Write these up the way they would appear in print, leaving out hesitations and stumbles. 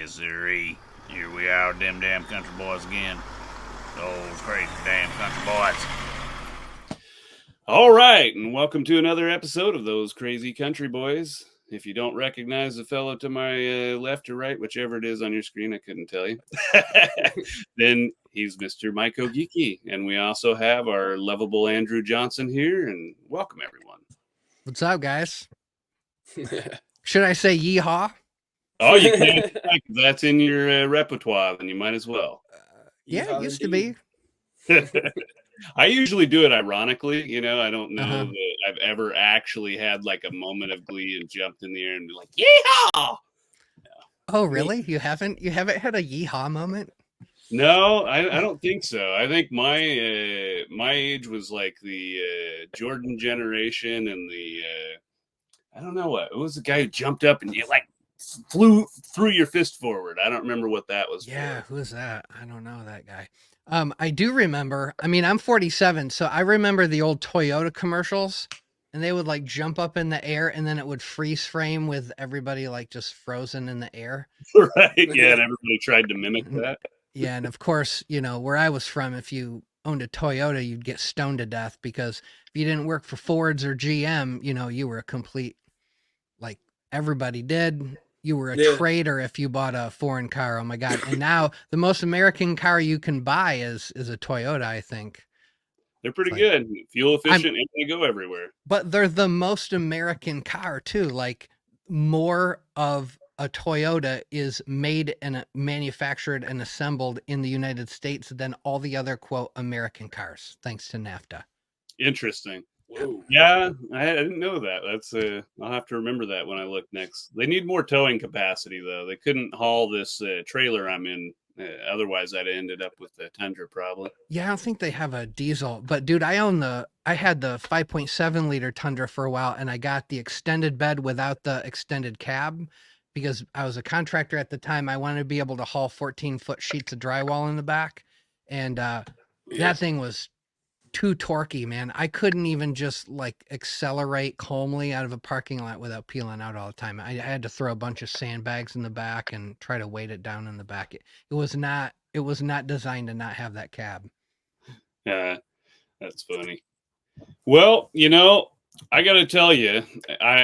Yes, sirree. Here we are, them damn country boys again. Those crazy damn country boys. All right, and welcome to another episode of Those Crazy Country Boys. If you don't recognize the fellow to my left or right, whichever it is on your screen, I couldn't tell you, then he's Mr. Myco Geeky. And we also have our lovable Andrew Johnson here, and welcome everyone. What's up, guys? Should I say yeehaw? Oh, you can. That's in your repertoire, then you might as well. Yeah, it used to be. I usually do it ironically, you know. I don't know that I've ever actually had like a moment of glee and jumped in the air and be like, yeehaw! Oh, really? You haven't had a yeehaw moment? No, I don't think so. I think my age was like the Jordan generation and the I don't know what. It was the guy who jumped up and you like threw your fist forward. I don't remember what that was. Yeah, who is that? I don't know that guy. I do remember. I mean, I'm 47, so I remember the old Toyota commercials, and they would like jump up in the air, and then it would freeze frame with everybody like just frozen in the air. Right? Yeah, and everybody tried to mimic that. Yeah, and of course, you know where I was from, if you owned a Toyota, you'd get stoned to death because if you didn't work for Fords or GM, you know you were a complete, like everybody did. You were a traitor if you bought a foreign car. Oh my God. And now the most American car you can buy is a Toyota, I think. They're pretty good. Fuel efficient and they go everywhere. But they're the most American car too. Like more of a Toyota is made and manufactured and assembled in the United States than all the other quote American cars, thanks to NAFTA. Interesting. Whoa. Yeah, I didn't know that. That's I'll have to remember that when I look next. They need more towing capacity though. They couldn't haul this trailer I'm in. Otherwise, I'd have ended up with the Tundra probably. Yeah, I don't think they have a diesel. But dude, I had the 5.7 liter Tundra for a while, and I got the extended bed without the extended cab because I was a contractor at the time. I wanted to be able to haul 14-foot sheets of drywall in the back, and that thing was too torquey, man. I couldn't even just like accelerate calmly out of a parking lot without peeling out all the time. I had to throw a bunch of sandbags in the back and try to weight it down in the back. It was not designed to not have that cab. Yeah, that's funny. Well, you know, I got to tell you,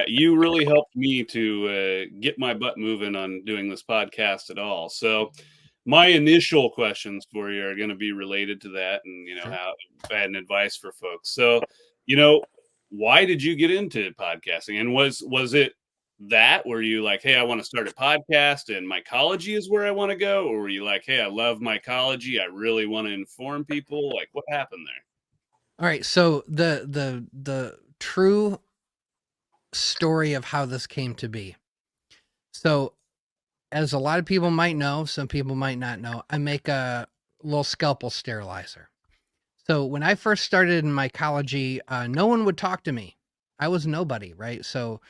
you really helped me to get my butt moving on doing this podcast at all. So my initial questions for you are going to be related to that and, you know, how bad advice for folks. So, you know, why did you get into podcasting? And was it that were you like, hey, I want to start a podcast and mycology is where I want to go? Or were you like, hey, I love mycology, I really want to inform people? Like, what happened there? All right. So the true story of how this came to be. So as a lot of people might know, some people might not know, I make a little scalpel sterilizer. So when I first started in mycology, no one would talk to me. I was nobody, right? So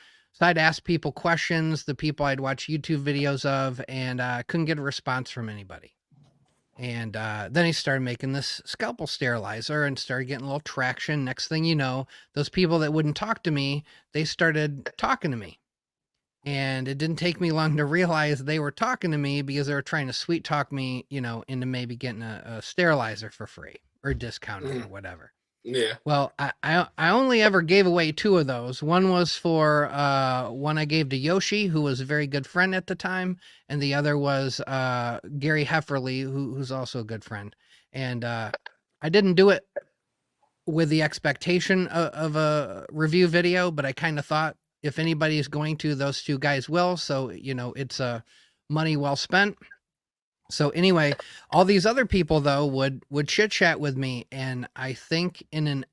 I'd ask people questions, the people I'd watch YouTube videos of, and I couldn't get a response from anybody. And then I started making this scalpel sterilizer and started getting a little traction. Next thing you know, those people that wouldn't talk to me, they started talking to me. And it didn't take me long to realize they were talking to me because they were trying to sweet talk me, you know, into maybe getting a sterilizer for free or discounted or whatever. Yeah. Well, I only ever gave away 2 of those. One was for one I gave to Yoshi, who was a very good friend at the time, and the other was Gary Hefferly, who's also a good friend. And I didn't do it with the expectation of a review video, but I kind of thought if anybody is going to, those 2 guys will. So, you know, it's money well spent. So anyway, all these other people though would chit chat with me, and I think in an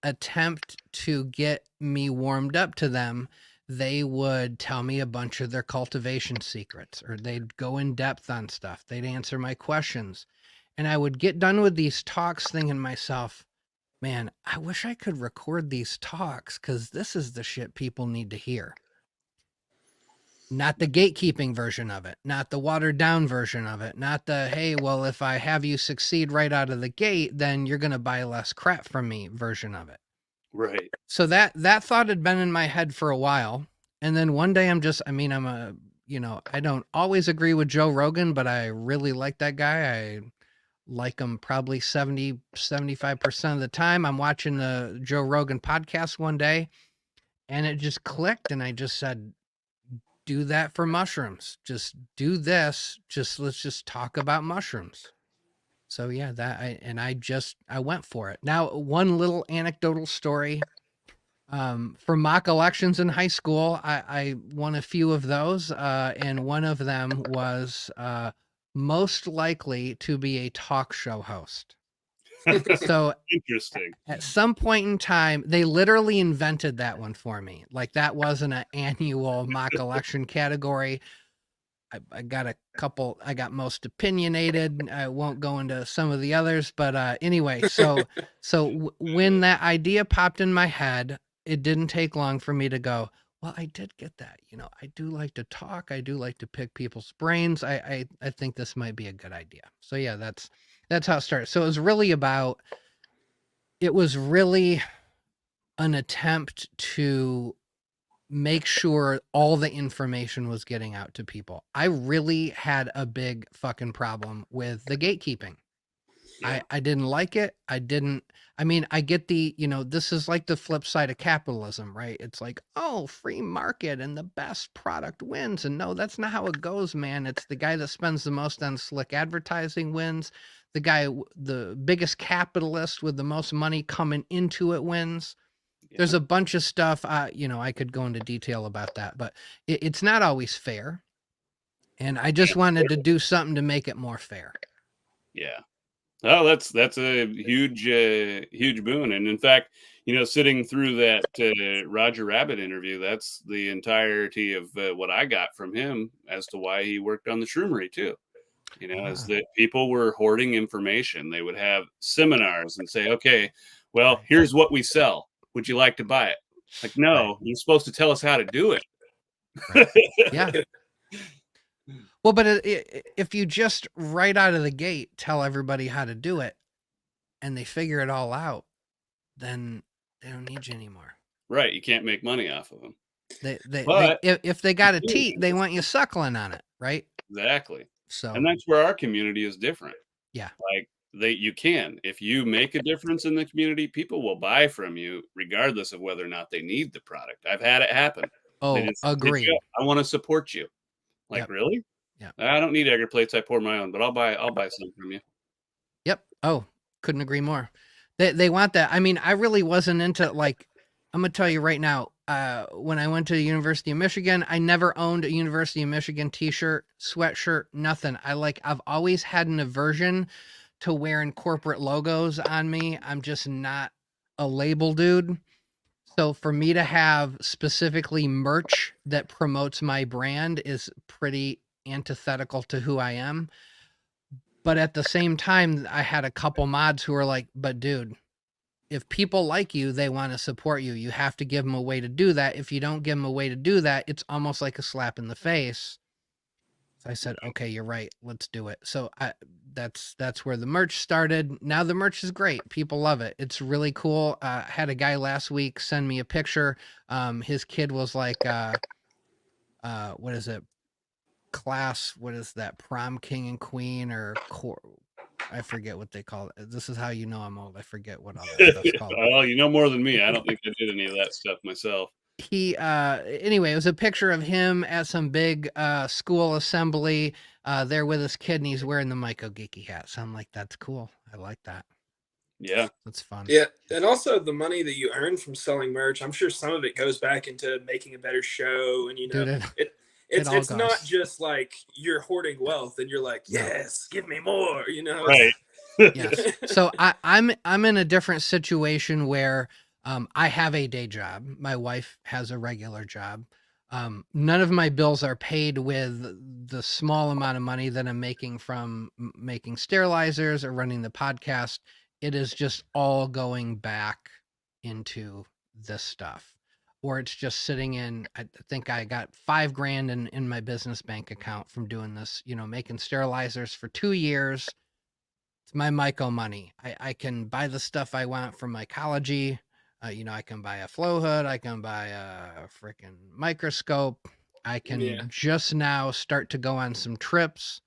attempt to get me warmed up to them, they would tell me a bunch of their cultivation secrets, or they'd go in depth on stuff. They'd answer my questions, and I would get done with these talks thinking to myself, man, I wish I could record these talks because this is the shit people need to hear. Not the gatekeeping version of it, not the watered down version of it, not the, hey, well, if I have you succeed right out of the gate, then you're going to buy less crap from me version of it. Right. So that thought had been in my head for a while. And then one day I'm a I don't always agree with Joe Rogan, but I really like that guy. I like him probably 75% of the time. I'm watching the Joe Rogan podcast one day and it just clicked. And I just said, do that for mushrooms. Just do this. Let's just talk about mushrooms. So yeah, I went for it. Now, one little anecdotal story. For mock elections in high school, I won a few of those, and one of them was most likely to be a talk show host. So Interesting. at some point in time, they literally invented that one for me. Like that wasn't an annual mock election category. I got a couple. I got most opinionated. I won't go into some of the others, but anyway. So when that idea popped in my head, it didn't take long for me to go, well, I did get that. I do like to talk. I do like to pick people's brains. I think this might be a good idea. So yeah, that's how it started. So it was really an attempt to make sure all the information was getting out to people. I really had a big fucking problem with the gatekeeping. Yeah. I didn't like it. I get this is like the flip side of capitalism, right? It's like, oh, free market and the best product wins. And no, that's not how it goes, man. It's the guy that spends the most on slick advertising wins. The biggest capitalist with the most money coming into it wins. There's a bunch of stuff, I could go into detail about that, but it's not always fair. And I just wanted to do something to make it more fair. Yeah. Oh, that's a huge boon. And in fact, sitting through that Roger Rabbit interview, that's the entirety of what I got from him as to why he worked on the shroomery too. Is that people were hoarding information. They would have seminars and say, okay, well, here's what we sell. Would you like to buy it? Like, no, you're supposed to tell us how to do it. Right. Yeah. Well, but if you just right out of the gate tell everybody how to do it and they figure it all out, then they don't need you anymore. Right. You can't make money off of them. If they got a teat, they want you suckling on it, right? Exactly. So, and that's where our community is different. Yeah. Like you can, if you make a difference in the community, people will buy from you regardless of whether or not they need the product. I've had it happen. Oh, agreed. I want to support you. Like, Yep. Really? Yeah. I don't need agar plates. I pour my own, but I'll buy some from you. Yep. Oh, couldn't agree more. They want that. I mean, I really wasn't into I'm gonna tell you right now, when I went to the University of Michigan, I never owned a University of Michigan t-shirt, sweatshirt, nothing. I've always had an aversion to wearing corporate logos on me. I'm just not a label dude. So for me to have specifically merch that promotes my brand is pretty antithetical to who I am. But at the same time, I had a couple mods who were like, but dude, if people like you, they want to support you. You have to give them a way to do that. If you don't give them a way to do that, it's almost like a slap in the face. So I said, okay, you're right. Let's do it. So that's where the merch started. Now the merch is great. People love it. It's really cool. I had a guy last week send me a picture. His kid was like, what is it? Class, what is that? Prom king and queen I forget what they call it. This is how you know I'm old. I forget what all that stuff's called. Well, you know more than me. I don't think I did any of that stuff myself. Anyway, it was a picture of him at some big school assembly there with his kid, and he's wearing the Myco Geeky hat. So I'm like, that's cool. I like that. Yeah. That's fun. Yeah. And also the money that you earn from selling merch, I'm sure some of it goes back into making a better show. And, Dude, it's not just like you're hoarding wealth and you're like, yes, give me more, Right. Yes. So I'm in a different situation where I have a day job. My wife has a regular job. None of my bills are paid with the small amount of money that I'm making from making sterilizers or running the podcast. It is just all going back into this stuff. Or it's just sitting in, I think I got $5,000 in my business bank account from doing this, making sterilizers for 2 years. It's my Myco money. I can buy the stuff I want from Mycology. I can buy a flow hood. I can buy a freaking microscope. I can Yeah. just now start to go on some trips.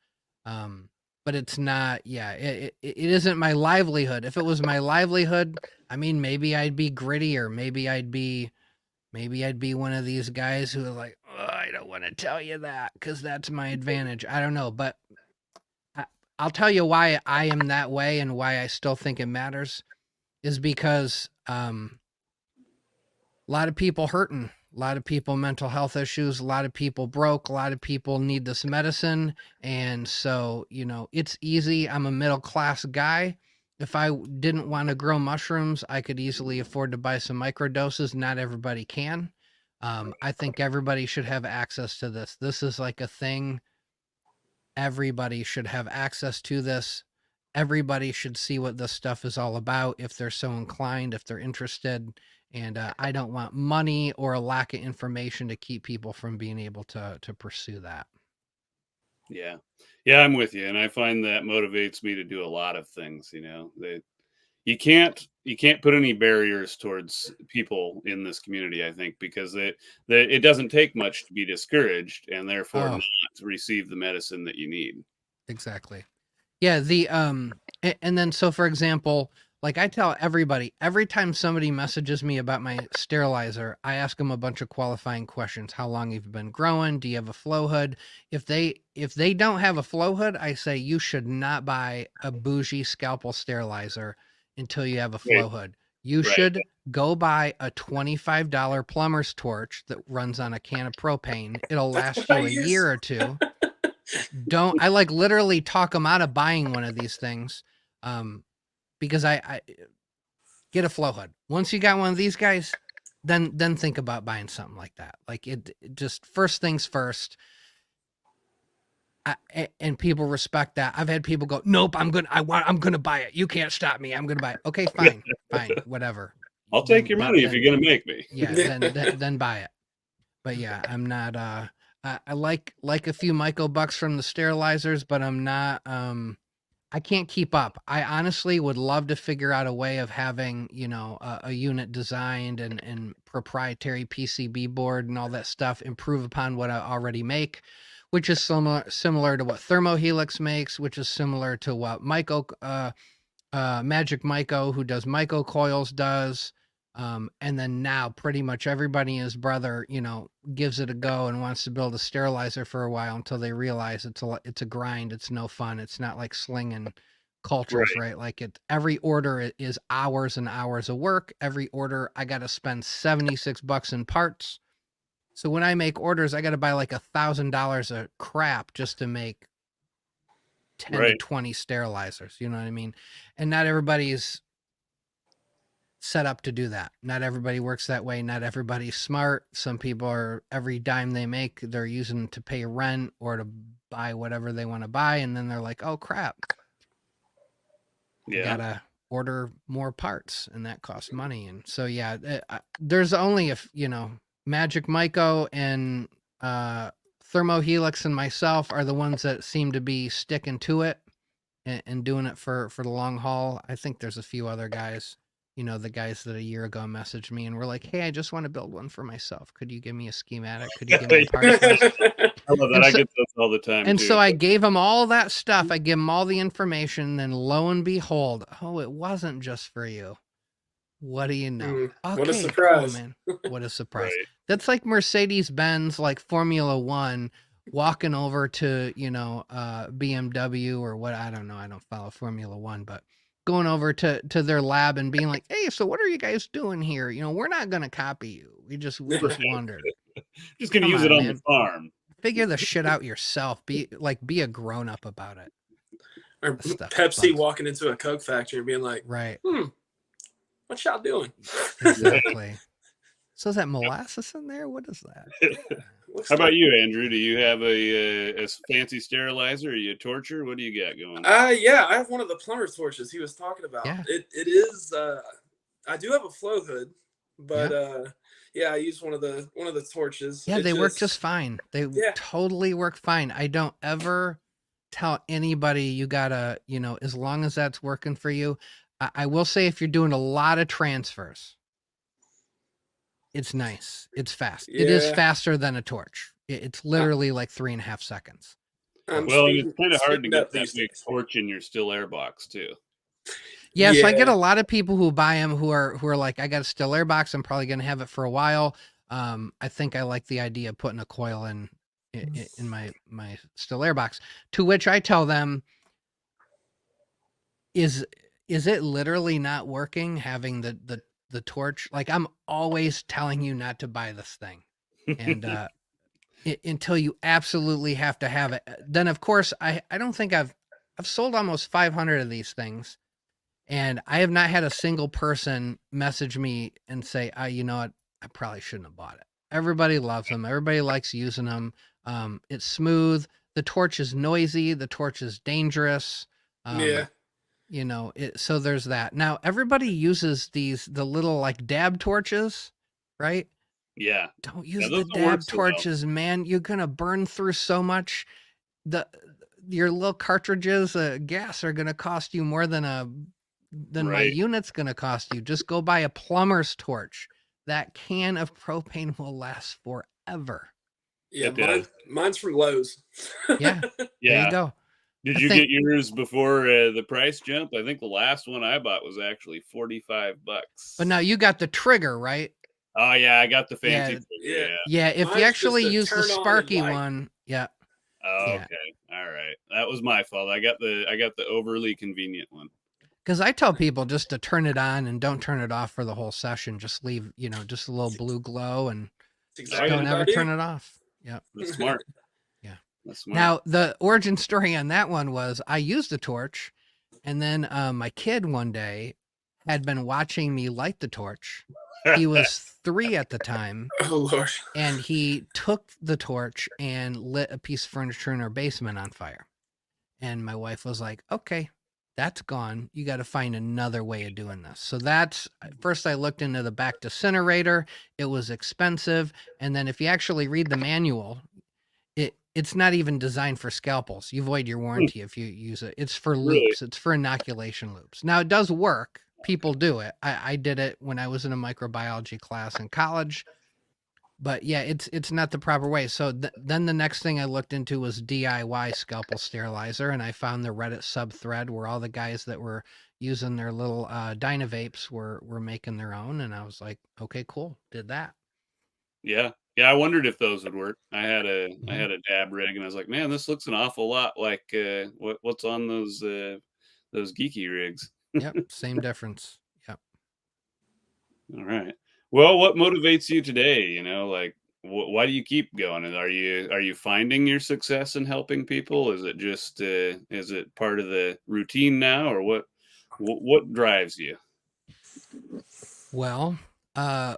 But it's not, it isn't my livelihood. If it was my livelihood, I mean, maybe I'd be grittier. Maybe I'd be one of these guys who are like, oh, I don't want to tell you that because that's my advantage. I don't know, but I'll tell you why I am that way and why I still think it matters is because a lot of people hurting, a lot of people mental health issues, a lot of people broke, a lot of people need this medicine. And so, it's easy. I'm a middle class guy. If I didn't want to grow mushrooms, I could easily afford to buy some microdoses. Not everybody can. I think everybody should have access to this. This is like a thing. Everybody should have access to this. Everybody should see what this stuff is all about if they're so inclined, if they're interested. And I don't want money or a lack of information to keep people from being able to pursue that. Yeah. Yeah, I'm with you. And I find that motivates me to do a lot of things, you can't put any barriers towards people in this community, I think, because it doesn't take much to be discouraged and therefore not to receive the medicine that you need. Exactly. Yeah, and then so for example, like I tell everybody, every time somebody messages me about my sterilizer, I ask them a bunch of qualifying questions. How long have you been growing? Do you have a flow hood? If they don't have a flow hood, I say you should not buy a bougie scalpel sterilizer until you have a flow hood. You should go buy a $25 plumber's torch that runs on a can of propane. It'll last you a year or two. I like literally talk them out of buying one of these things, because I get a flow hood. Once you got one of these guys, then think about buying something like that. Like it just first things first. And people respect that. I've had people go, nope, I'm gonna buy it. You can't stop me. I'm gonna buy it. Okay, fine, whatever. I'll take your money if you're gonna make me. Yeah, then buy it. But yeah, I'm not. I like a few Myco bucks from the sterilizers, but I'm not. I can't keep up. I honestly would love to figure out a way of having, a unit designed and proprietary PCB board and all that stuff, improve upon what I already make, which is similar to what Thermohelix makes, which is similar to what Myco, Magic Myco, who does Myco coils, does. And then now pretty much everybody and his brother, gives it a go and wants to build a sterilizer for a while until they realize it's a grind. It's no fun. It's not like slinging cultures, right? Like every order is hours and hours of work. Every order I got to spend $76 in parts. So when I make orders, I got to buy like $1,000 of crap just to make 10 to 20 sterilizers. You know what I mean? And not everybody's set up to do that. Not everybody works that way. Not everybody's smart. Some people are, every dime they make, they're using to pay rent or to buy whatever they want to buy. And then they're like, oh crap. Yeah. Gotta order more parts and that costs money. And so, yeah, there's only Magic Myco and Thermohelix and myself are the ones that seem to be sticking to it and doing it for the long haul. I think there's a few other guys, the guys that a year ago messaged me and were like, hey, I just want to build one for myself. Could you give me a schematic? Could you give me a parts list? I love that. I get those all the time. And so I gave them all that stuff. I gave them all the information. Then lo and behold, oh, it wasn't just for you. What do you know? Okay, what a surprise. Cool, man. What a surprise. That's like Mercedes-Benz, like Formula One, walking over to, BMW or what, I don't know. I don't follow Formula One, but going over to their lab and being like, hey, so what are you guys doing here? We're not going to copy you. We just wondered. Just going to use it on the farm. Figure the shit out yourself. Be a grown up about it. Or Pepsi walking into a Coke factory and being like, right. What y'all doing? Exactly. So is that molasses in there? What is that? How about you, Andrew? Do you have a fancy sterilizer? Are you a torcher? What do you got going? Yeah, I have one of the plumber torches he was talking about. Yeah. It is. I do have a flow hood, but I use one of the torches. Yeah, they work just fine. They totally work fine. I don't ever tell anybody you gotta, as long as that's working for you. I will say if you're doing a lot of transfers, it's nice. It's fast. Yeah. It is faster than a torch. It's literally like 3.5 seconds. Well, and it's kind of hard to get that big torch in your still air box too. Yeah, so I get a lot of people who buy them who are like, I got a still air box. I'm probably going to have it for a while. I think I like the idea of putting a coil in my still air box, to which I tell them, is it literally not working having the torch? Like, I'm always telling you not to buy this thing. And, until you absolutely have to have it. Then of course, I don't think I've sold almost 500 of these things. And I have not had a single person message me and say, you know what, I probably shouldn't have bought it. Everybody loves them. Everybody likes using them. It's smooth. The torch is noisy. The torch is dangerous. You know, so there's that. Now, everybody uses the little like dab torches, right? Yeah. Don't use the dab torches, man. You're going to burn through so much. Your little cartridges of gas are going to cost you more than my unit's going to cost you. Just go buy a plumber's torch. That can of propane will last forever. Yeah, mine's from Lowe's. Yeah. There you go. Did you get yours before the price jump? I think the last one I bought was actually $45. But now you got the trigger, right? Oh yeah, I got the fancy trigger. Yeah, if you actually use the Sparky one, yeah. Oh, okay. All right. That was my fault. I got the overly convenient one. Because I tell people just to turn it on and don't turn it off for the whole session. Just leave, just a little blue glow and don't ever turn it off. Yeah. That's smart. Yeah. That's smart. Now, the origin story on that one was I used the torch, and then my kid one day had been watching me light the torch. He was 3 at the time. Oh, Lord. And he took the torch and lit a piece of furniture in our basement on fire. And my wife was like, okay, that's gone. You got to find another way of doing this. So first I looked into the back incinerator. It was expensive. And then if you actually read the manual, it's not even designed for scalpels. You void your warranty if you use it. It's for loops. It's for inoculation loops. Now it does work. People do it. I did it when I was in a microbiology class in college. But yeah, it's not the proper way. So then the next thing I looked into was DIY scalpel sterilizer, and I found the Reddit subthread where all the guys that were using their little Dynavapes were making their own, and I was like, okay, cool, did that. Yeah, I wondered if those would work. I had a dab rig, and I was like, man, this looks an awful lot like what's on those geeky rigs. Yep, same difference. Yep. All right. Well, what motivates you today? Like, why do you keep going? And are you finding your success in helping people? Is it just is it part of the routine now, or what drives you? Well,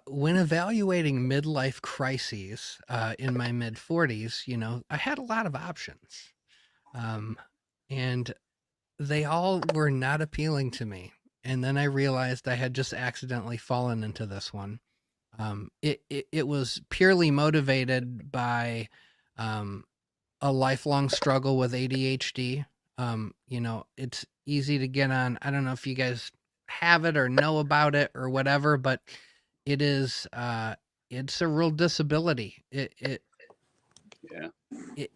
when evaluating midlife crises in my mid-40s, I had a lot of options, and they all were not appealing to me. And then I realized I had just accidentally fallen into this one. It was purely motivated by a lifelong struggle with ADHD. It's easy to get on. I don't know if you guys have it or know about it or whatever, but it's a real disability. It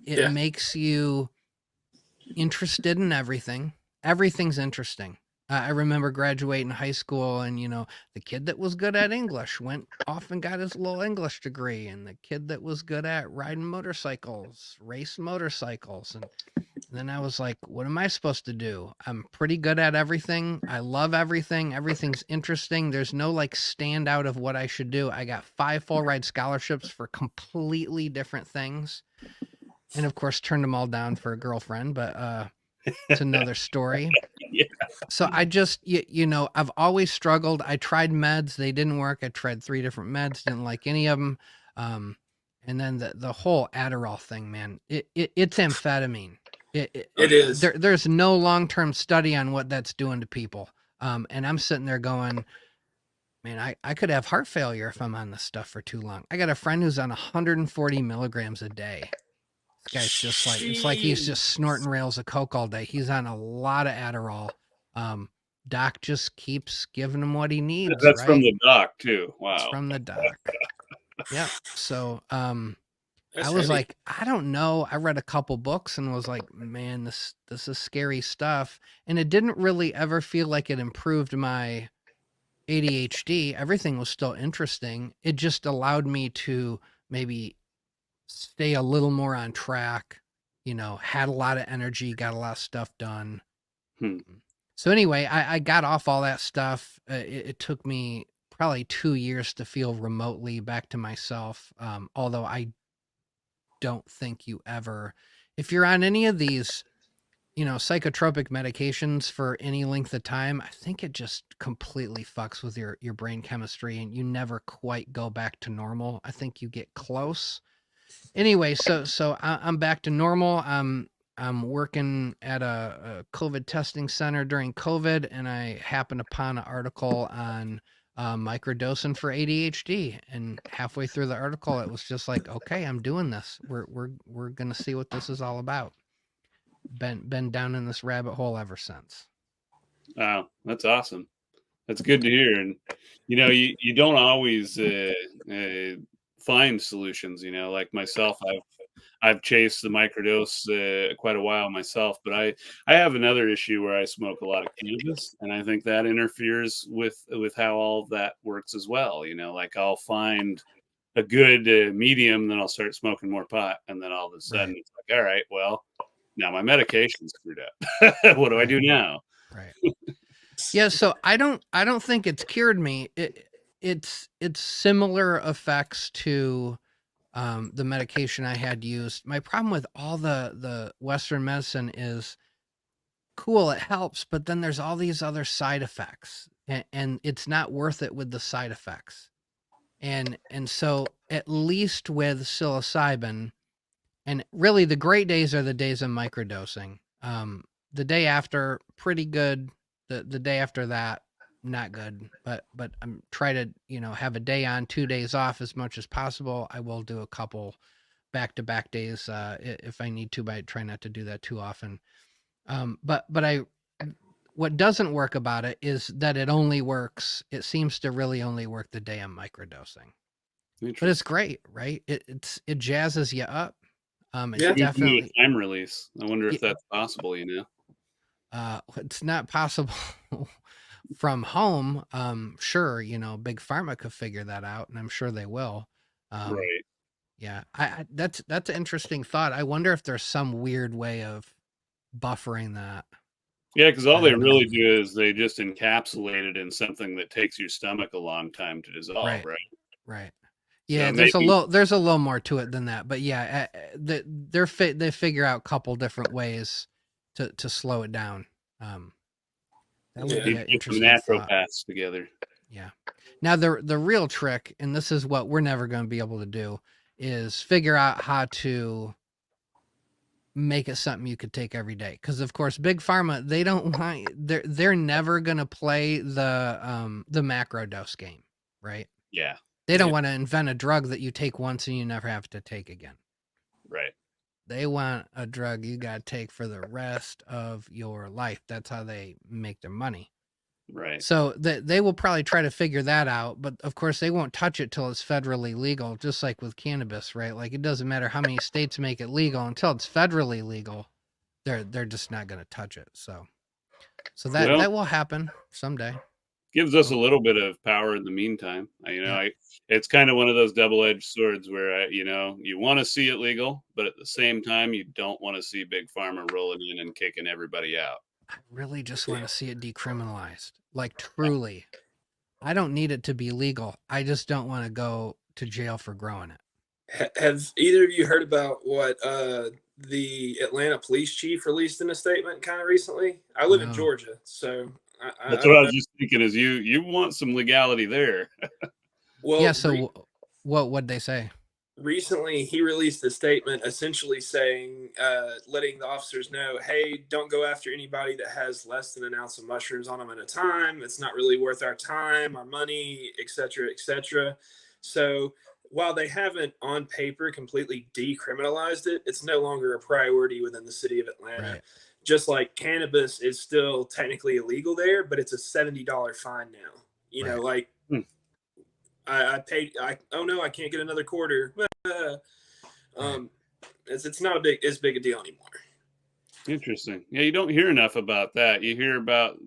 makes you interested in everything. Everything's interesting. I remember graduating high school, and the kid that was good at English went off and got his little English degree, and the kid that was good at riding motorcycles raced motorcycles. And then I was like, what am I supposed to do? I'm pretty good at everything. I love everything. Everything's interesting. There's no like standout of what I should do. I got 5 full ride scholarships for completely different things, and of course turned them all down for a girlfriend, but it's another story. Yeah. So I just, I've always struggled. I tried meds. They didn't work. I tried 3 different meds. Didn't like any of them. And then the whole Adderall thing, man, it's amphetamine. It is. There's no long-term study on what that's doing to people. And I'm sitting there going, man, I could have heart failure if I'm on this stuff for too long. I got a friend who's on 140 milligrams a day. This guy's just like, it's like he's just snorting rails of coke all day. He's on a lot of Adderall. Doc just keeps giving him what he needs. That's right? from the doc too. Wow. It's from the doc. Yeah. So, That's I was heavy. like, I don't know. I read a couple books and was like, man, this is scary stuff. And it didn't really ever feel like it improved my ADHD. Everything was still interesting. It just allowed me to maybe stay a little more on track, had a lot of energy, got a lot of stuff done. So anyway, I got off all that stuff. It took me probably 2 years to feel remotely back to myself. Although I don't think you ever, if you're on any of these, psychotropic medications for any length of time, I think it just completely fucks with your brain chemistry and you never quite go back to normal. I think you get close. Anyway, so I'm back to normal. I'm working at a COVID testing center during COVID, and I happened upon an article on microdosing for ADHD. And halfway through the article, it was just like, okay, I'm doing this. We're gonna see what this is all about. Been down in this rabbit hole ever since. Wow, that's awesome. That's good to hear. And you don't always find solutions. Like myself, I've chased the microdose quite a while myself, but I have another issue where I smoke a lot of cannabis, and I think that interferes with how all of that works as well. Like I'll find a good medium, then I'll start smoking more pot, and then all of a sudden it's like, all right, well, now my medication's screwed up. What do I do now? Right. Yeah, so I don't think it's cured me. It's similar effects to the medication I had used. My problem with all the Western medicine is cool, it helps, but then there's all these other side effects, and it's not worth it with the side effects. And so at least with psilocybin, and really the great days are the days of microdosing. The day after, pretty good. The day after that, not good. But I'm trying to, have a day on, 2 days off as much as possible. I will do a couple back-to-back days if I need to, but I try not to do that too often. But what doesn't work about it is that it seems to really only work the day I'm microdosing. But it's great, right? It jazzes you up. It's definitely a time release. I wonder if that's possible. It's not possible from home. Sure, Big Pharma could figure that out, and I'm sure they will. Right. Yeah, that's an interesting thought. I wonder if there's some weird way of buffering that. Yeah, because all they really do is they just encapsulate it in something that takes your stomach a long time to dissolve, right? Right. Yeah, So there's a little more to it than that, but yeah, they figure out a couple different ways to slow it down. That would be an interesting naturopaths together. Yeah. Now the real trick, and this is what we're never going to be able to do, is figure out how to make it something you could take every day. Because of course, Big Pharma, they don't want, they're never going to play the macro dose game, right? Yeah. They don't want to invent a drug that you take once and you never have to take again. Right. They want a drug you got to take for the rest of your life. That's how they make their money. Right. So they will probably try to figure that out, but of course they won't touch it till it's federally legal, just like with cannabis, right? Like it doesn't matter how many states make it legal until it's federally legal. They're just not going to touch it. So that will happen someday. Gives us a little bit of power in the meantime. It's kind of one of those double-edged swords where you want to see it legal, but at the same time you don't want to see Big Pharma rolling in and kicking everybody out. I really just want to see it decriminalized. Like truly. I don't need it to be legal. I just don't want to go to jail for growing it. Have either of you heard about what the Atlanta police chief released in a statement kind of recently? I live in Georgia, so that's what I was just thinking. Is you want some legality there? Well, yeah. So what'd they say? Recently, he released a statement essentially saying, letting the officers know, hey, don't go after anybody that has less than an ounce of mushrooms on them at a time. It's not really worth our time, our money, et cetera, et cetera. So while they haven't on paper completely decriminalized it, it's no longer a priority within the city of Atlanta. Right. Just like cannabis is still technically illegal there, but it's a $70 fine now. You know, like I paid. Oh no, I can't get another quarter. It's not as big a deal anymore. Interesting. Yeah, you don't hear enough about that. You hear about,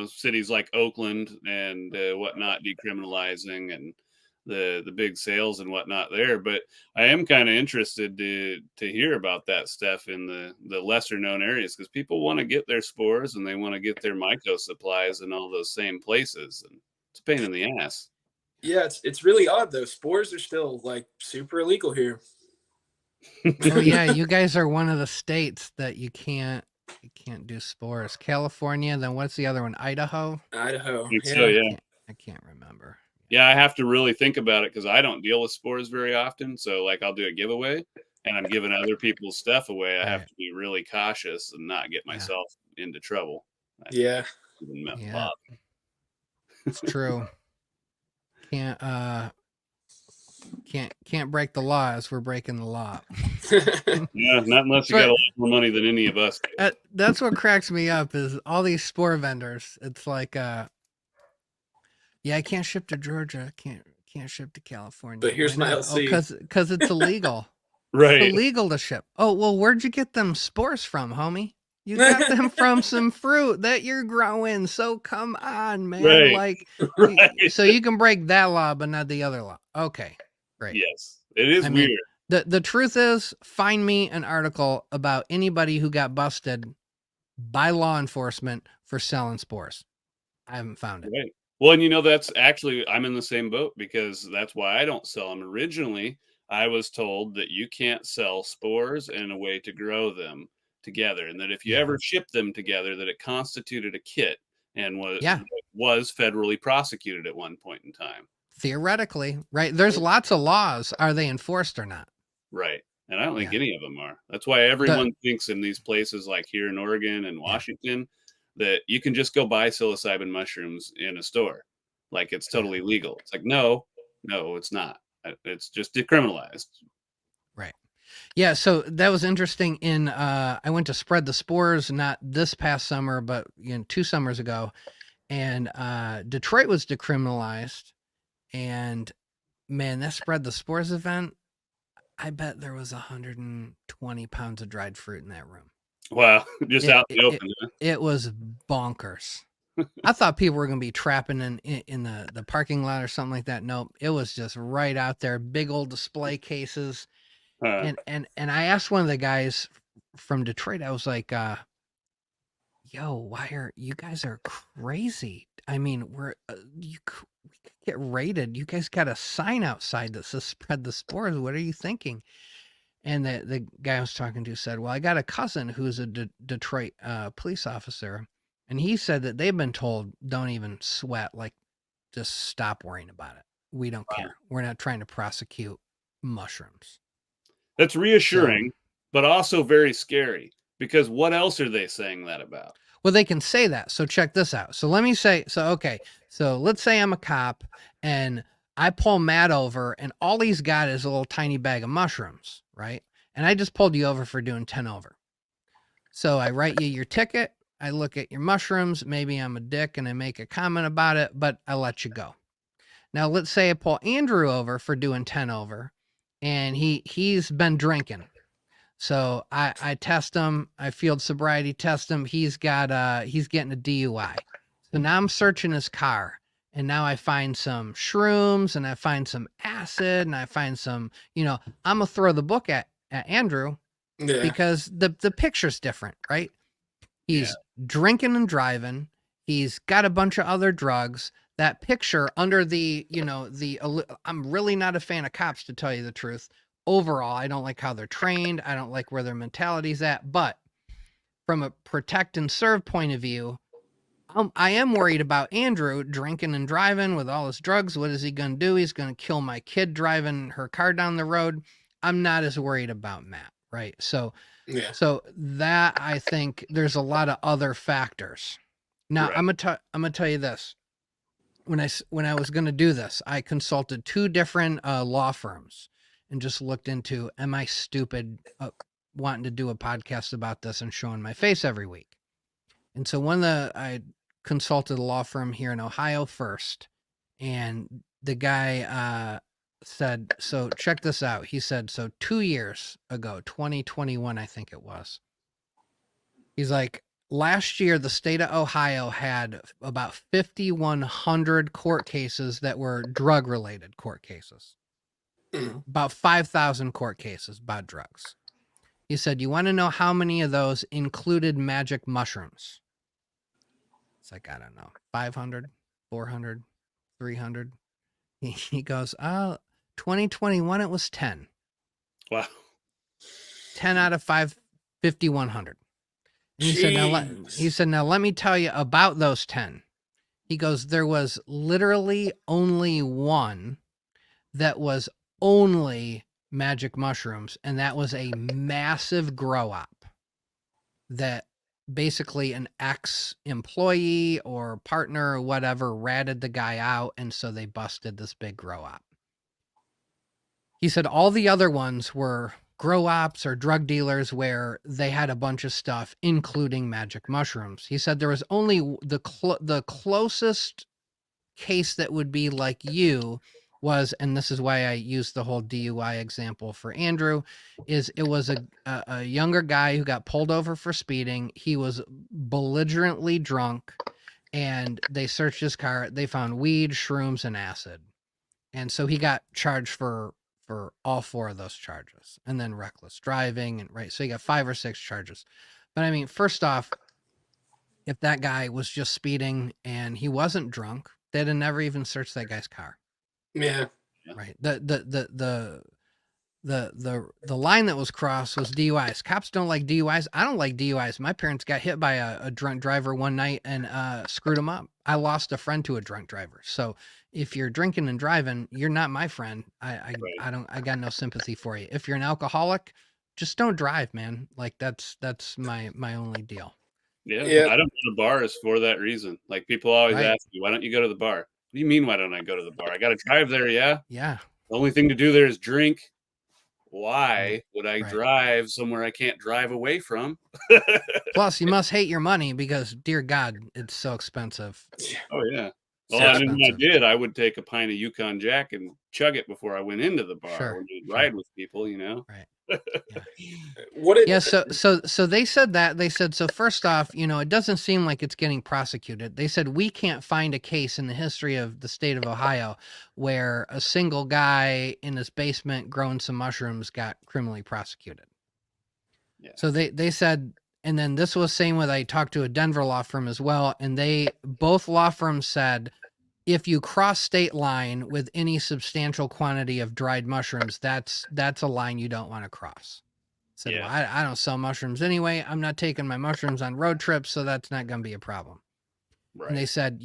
cities like Oakland and whatnot decriminalizing and the big sales and whatnot there. But I am kind of interested to hear about that stuff in the lesser known areas, because people want to get their spores and they want to get their myco supplies in all those same places, and it's a pain in the ass. Yeah, it's really odd though. Spores are still like super illegal here. Oh yeah, you guys are one of the states that you can't do spores. California, then what's the other one? Idaho? Idaho. think Yeah. so, yeah. I can't remember. Yeah, I have to really think about it because I don't deal with spores very often. So, like, I'll do a giveaway and I'm giving other people's stuff away. I have Right. to be really cautious and not get myself into trouble. Yeah. Yeah. It's true. Can't break the law as we're breaking the law. Yeah, not unless you got a lot more money than any of us do. That's what cracks me up is all these spore vendors. It's like, yeah, I can't ship to Georgia. Can't ship to California. But here's my LC. Because it's illegal. Right. It's illegal to ship. Oh, well, where'd you get them spores from, homie? You got them from some fruit that you're growing. So come on, man. Right. Like, Right. so you can break that law, but not the other law. Okay, great. Yes, it is mean, weird. The truth is, find me an article about anybody who got busted by law enforcement for selling spores. I haven't found it. Right. Well, and that's actually, I'm in the same boat because that's why I don't sell them. Originally, I was told that you can't sell spores and a way to grow them together, and that if you ever ship them together, that it constituted a kit and was federally prosecuted at one point in time. Theoretically, right? There's lots of laws. Are they enforced or not? Right. And I don't think any of them are. That's why everyone thinks in these places like here in Oregon and Washington that you can just go buy psilocybin mushrooms in a store. Like it's totally legal. It's like, no, it's not. It's just decriminalized. Right. Yeah. So that was interesting. I went to spread the spores, not this past summer, but 2 summers ago. And Detroit was decriminalized. And man, that spread the spores event, I bet there was 120 pounds of dried fruit in that room. Wow. Just out in the open. It was bonkers. I thought people were going to be trapping in the parking lot or something like that. Nope. It was just right out there. Big old display cases. And I asked one of the guys from Detroit, I was like, yo, why are you guys are crazy? I mean, we could get raided. You guys got a sign outside that says spread the spores. What are you thinking? And the guy I was talking to said, well, I got a cousin who's a Detroit police officer. And he said that they've been told, don't even sweat. Like, just stop worrying about it. We don't care. We're not trying to prosecute mushrooms. That's reassuring, but also very scary. Because what else are they saying that about? Well, they can say that. So check this out. So let me say, okay. So let's say I'm a cop and I pull Matt over and all he's got is a little tiny bag of mushrooms, right? And I just pulled you over for doing 10 over. So I write you your ticket. I look at your mushrooms. Maybe I'm a dick and I make a comment about it, but I let you go. Now let's say I pull Andrew over for doing 10 over and he's been drinking. So I test him. I field sobriety test him. He's getting a DUI. So now I'm searching his car and now I find some shrooms and I find some acid and I find some, I'm going to throw the book at Andrew because the picture's different, right? He's drinking and driving. He's got a bunch of other drugs. That picture under I'm really not a fan of cops, to tell you the truth. Overall, I don't like how they're trained. I don't like where their mentality's at. But from a protect and serve point of view, I am worried about Andrew drinking and driving with all his drugs. What is he going to do? He's going to kill my kid driving her car down the road. I'm not as worried about Matt, right? So that, I think there's a lot of other factors. Now, I'm gonna tell you this. When I was going to do this, I consulted 2 different law firms and just looked into, am I stupid wanting to do a podcast about this and showing my face every week? And so I consulted a law firm here in Ohio first, and the guy said, so check this out. He said, so 2 years ago, 2021, I think it was. He's like, last year, the state of Ohio had about 5,100 court cases that were drug-related court cases. About 5,000 court cases about drugs. He said, you want to know how many of those included magic mushrooms? It's like, I don't know, 500, 400, 300. He goes, 2021, it was 10. Wow. 10 out of 5,100. And he said, now let me tell you about those 10. He goes, there was literally only one that was only magic mushrooms, and that was a massive grow up that basically an ex-employee or partner or whatever ratted the guy out, and so they busted this big grow up. He said all the other ones were grow ops or drug dealers where they had a bunch of stuff, including magic mushrooms. He said there was only the closest case that would be like you was, and this is why I used the whole DUI example for Andrew, is it was a younger guy who got pulled over for speeding. He was belligerently drunk, and they searched his car. They found weed, shrooms, and acid. And so he got charged for all 4 of those charges, and then reckless driving, and right. So he got 5 or 6 charges. But I mean, first off, if that guy was just speeding and he wasn't drunk, they'd have never even searched that guy's car. Yeah. Right. The line that was crossed was DUIs. Cops don't like DUIs. I don't like DUIs. My parents got hit by a drunk driver one night and screwed him up. I lost a friend to a drunk driver. So if you're drinking and driving, you're not my friend. I got no sympathy for you. If you're an alcoholic, just don't drive, man. Like that's my only deal. Yeah. I don't go to bars for that reason. Like people always ask me, why don't you go to the bar? What do you mean, why don't I go to the bar? I got to drive there, yeah? Yeah. The only thing to do there is drink. Why would I drive somewhere I can't drive away from? Plus, you must hate your money because, dear God, it's so expensive. Oh, yeah. Well, and when I did, I would take a pint of Yukon Jack and chug it before I went into the bar when you'd ride with people, you know? Right. Yeah. So they said that. They said, so first off, it doesn't seem like it's getting prosecuted. They said, we can't find a case in the history of the state of Ohio where a single guy in his basement growing some mushrooms got criminally prosecuted. Yeah. So they said, and then this was same with, I talked to a Denver law firm as well, and both law firms said, if you cross state line with any substantial quantity of dried mushrooms, that's a line you don't want to cross. Said, well, I don't sell mushrooms anyway. I'm not taking my mushrooms on road trips, so that's not going to be a problem. Right. And they said,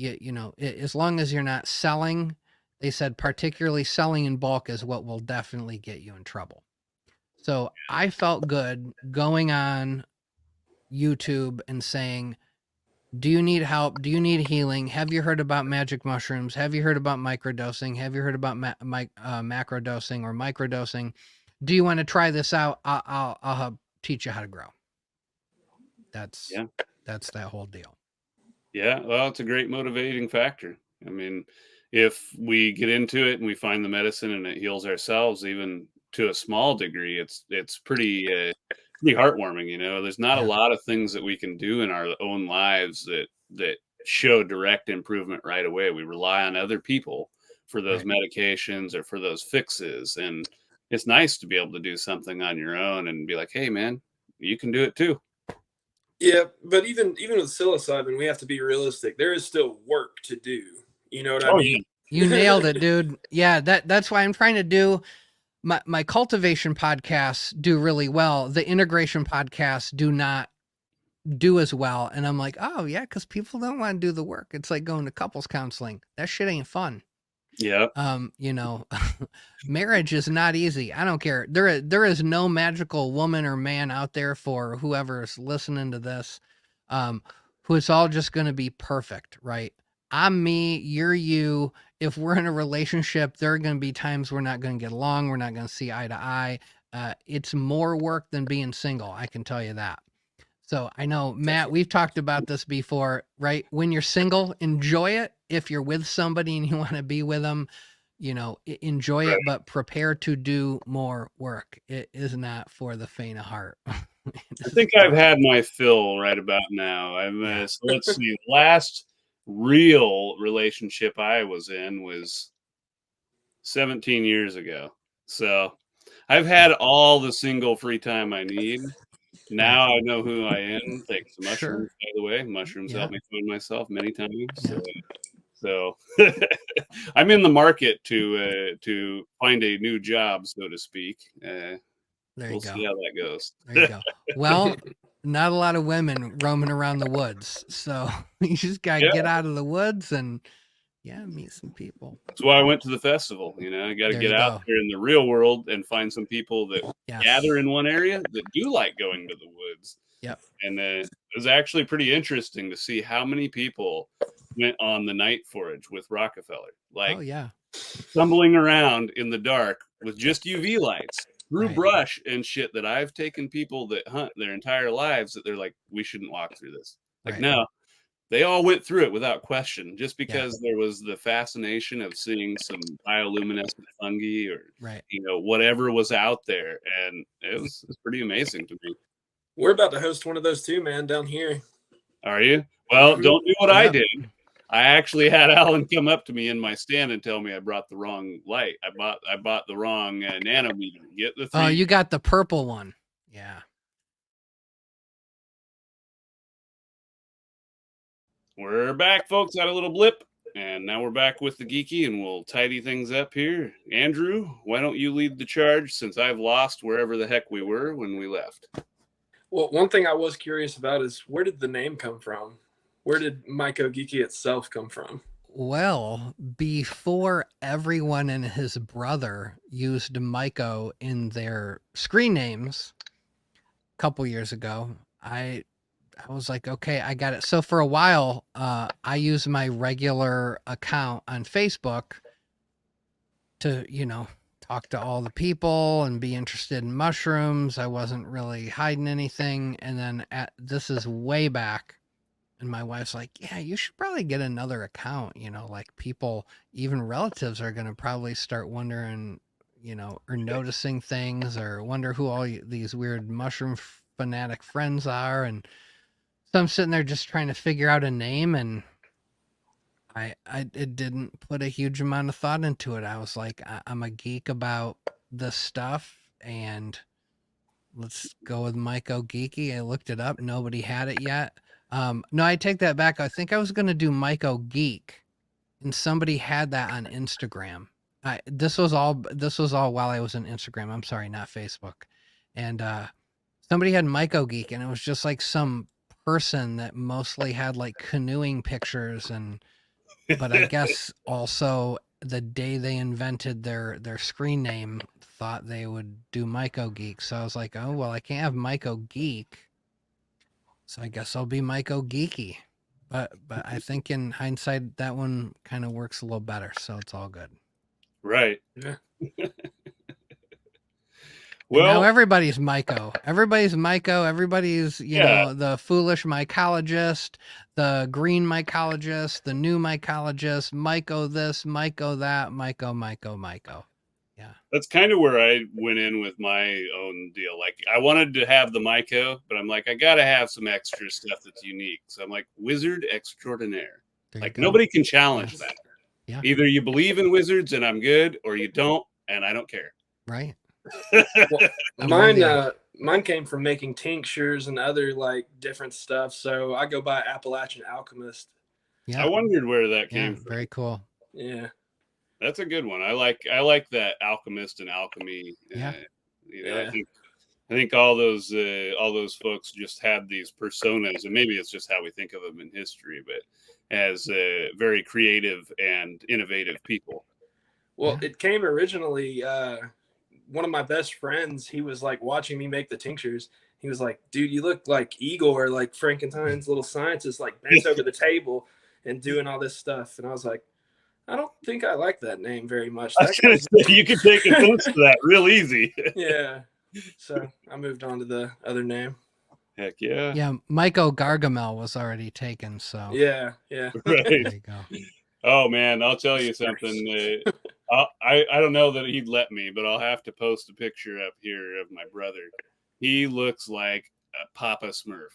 as long as you're not selling, they said particularly selling in bulk is what will definitely get you in trouble. So I felt good going on YouTube and saying, do you need help? Do you need healing? Have you heard about magic mushrooms? Have you heard about microdosing? Have you heard about macrodosing or microdosing? Do you want to try this out? I'll help teach you how to grow. That's that whole deal. Yeah, well, it's a great motivating factor. I mean, if we get into it and we find the medicine and it heals ourselves, even to a small degree, it's pretty heartwarming. There's not a lot of things that we can do in our own lives that show direct improvement right away. We rely on other people for those medications or for those fixes, and it's nice to be able to do something on your own and be like, hey man, you can do it too. Yeah, but even with psilocybin, we have to be realistic. There is still work to do. You know what I mean? You nailed it, dude. Yeah, that's why I'm trying to do my cultivation podcasts do really well. The integration podcasts do not do as well. And I'm like, oh yeah, because people don't want to do the work. It's like going to couples counseling. That shit ain't fun. Yeah. Marriage is not easy. I don't care. There is no magical woman or man out there for whoever's listening to this, who it's all just going to be perfect, right? I'm me, you're you. If we're in a relationship, there are going to be times we're not going to get along. We're not going to see eye to eye. It's more work than being single. I can tell you that. So I know, Matt, we've talked about this before, right? When you're single, enjoy it. If you're with somebody and you want to be with them, enjoy Right. it, but prepare to do more work. It is not for the faint of heart. I think I've had my fill right about now. Yeah. So let's see. Last real relationship I was in was 17 years ago. So I've had all the single free time I need. Now I know who I am. Thanks to mushrooms, Sure. by the way. Mushrooms Yeah. help me find myself many times. Yeah. So I'm in the market to find a new job, so to speak. There you We'll go. see how that goes. There you go. Well, not a lot of women roaming around the woods, so you just gotta Yeah. get out of the woods and meet some people. That's why I went to the festival. I got to There get you out go. there in the real world and find some people that Yes. gather in one area that do like going to the woods. Yep. And it was actually pretty interesting to see how many people went on the night forage with Rockefeller, like Oh yeah. stumbling around in the dark with just UV lights through Right. brush and shit that I've taken people that hunt their entire lives that they're like, we shouldn't walk through this. Like, Right. no, they all went through it without question, just because there was the fascination of seeing some bioluminescent fungi or Right. whatever was out there, and it's pretty amazing to me. We're about to host one of those too, man, down here. Are you? Well, Mhm. don't do what I Yep. did. I actually had Alan come up to me in my stand and tell me I brought the wrong light. I bought the wrong nanometer. Get the Oh, 3. you got the purple one. Yeah. We're back, folks. Had a little blip, and now we're back with the geeky, and we'll tidy things up here. Andrew, why don't you lead the charge, since I've lost wherever the heck we were when we left? Well, one thing I was curious about is, where did the name come from? Where did Myco Geeky itself come from? Well, before everyone and his brother used Myco in their screen names a couple years ago, I was like, okay, I got it. So for a while, I used my regular account on Facebook to, talk to all the people and be interested in mushrooms. I wasn't really hiding anything. And then this is way back. And my wife's like, yeah, you should probably get another account. Like people, even relatives are going to probably start wondering, or noticing things or wonder who all these weird mushroom fanatic friends are. And so I'm sitting there just trying to figure out a name, and I it didn't put a huge amount of thought into it. I was like, I'm a geek about this stuff, and let's go with Myco Geeky. I looked it up. Nobody had it yet. No, I take that back. I think I was going to do Myco Geek, and somebody had that on Instagram. This was all while I was on Instagram. I'm sorry, not Facebook. And somebody had Myco Geek, and it was just like some person that mostly had like canoeing pictures, but I guess also the day they invented their screen name thought they would do Myco Geek. So I was like, oh well, I can't have Myco Geek, so I guess I'll be Myco Geeky. But I think in hindsight that one kind of works a little better, so it's all good. Right. Yeah. Well, now Well, everybody's Myco. Everybody's Myco. Everybody's, the foolish mycologist, the green mycologist, the new mycologist, Myco this, Myco that, Myco. Yeah. that's kind of where I went in with my own deal. Like, I wanted to have the Myco, but I'm like, I got to have some extra stuff that's unique. So I'm like, Wizard Extraordinaire. There you Like, go. nobody can challenge Yes. that. Yeah. Either you believe in wizards and I'm good, or you don't, and I don't care. Right. Well, mine came from making tinctures and other like different stuff. So I go by Appalachian Alchemist. Yeah. I wondered where that came from. Very cool. Yeah. That's a good one. I like that alchemist and alchemy. Yeah. I think all those folks just had these personas, and maybe it's just how we think of them in history, but as very creative and innovative people. Well, it came originally. One of my best friends, he was like watching me make the tinctures. He was like, dude, you look like Igor, like Frankenstein's little scientist, like bent over the table and doing all this stuff. And I was like, I don't think I like that name very much. I was gonna say, you could take offense to that real easy. Yeah. So I moved on to the other name. Heck yeah. Yeah, Myco Gargamel was already taken, so Yeah. Right. there you go. Oh man, I'll tell you something. I don't know that he'd let me, but I'll have to post a picture up here of my brother. He looks like a Papa Smurf.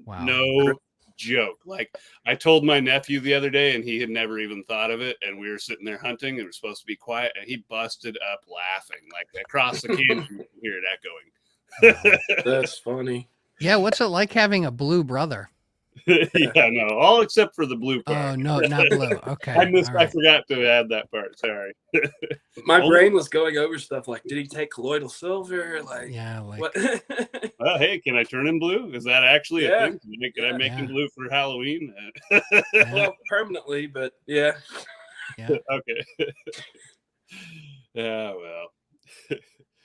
Wow. No joke. Like, I told my nephew the other day, and he had never even thought of it. And we were sitting there hunting, and we were supposed to be quiet, and he busted up laughing, like across the canyon. You can hear it echoing. Wow. That's funny. Yeah, what's it like having a blue brother? Yeah, no, all except for the blue part. Oh no, not blue. Okay. I all right. forgot to add that part. Sorry. My brain was going over stuff like, did he take colloidal silver? Like, Yeah, like what? Well, hey, can I turn him blue? Is that actually a Yeah. thing? Can I make him blue for Halloween? Yeah. Well, permanently, but yeah. Yeah. Okay. Yeah, well.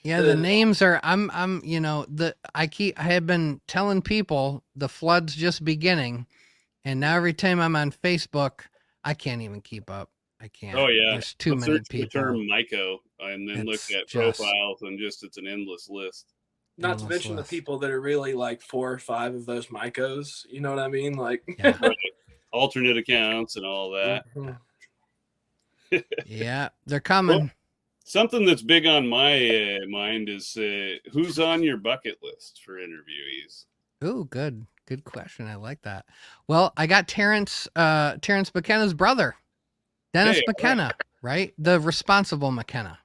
Yeah, the names are I'm you know, I have been telling people the flood's just beginning, and now every time I'm on Facebook, I can't even keep up. I can't. Oh yeah. There's too many Search people. the term Myco and then look It's at just- profiles, and it's an endless list. Not to Endless mention the list. people that are really like 4 or 5 of those Mycos. You know what I mean? Like, Yeah. Alternate accounts and all that. Mhm. Yeah, they're coming. Something that's big on my mind is who's on your bucket list for interviewees? Ooh, good question. I like that. Well, I got Terrence McKenna's brother, Dennis Hey, all McKenna, right? The responsible McKenna.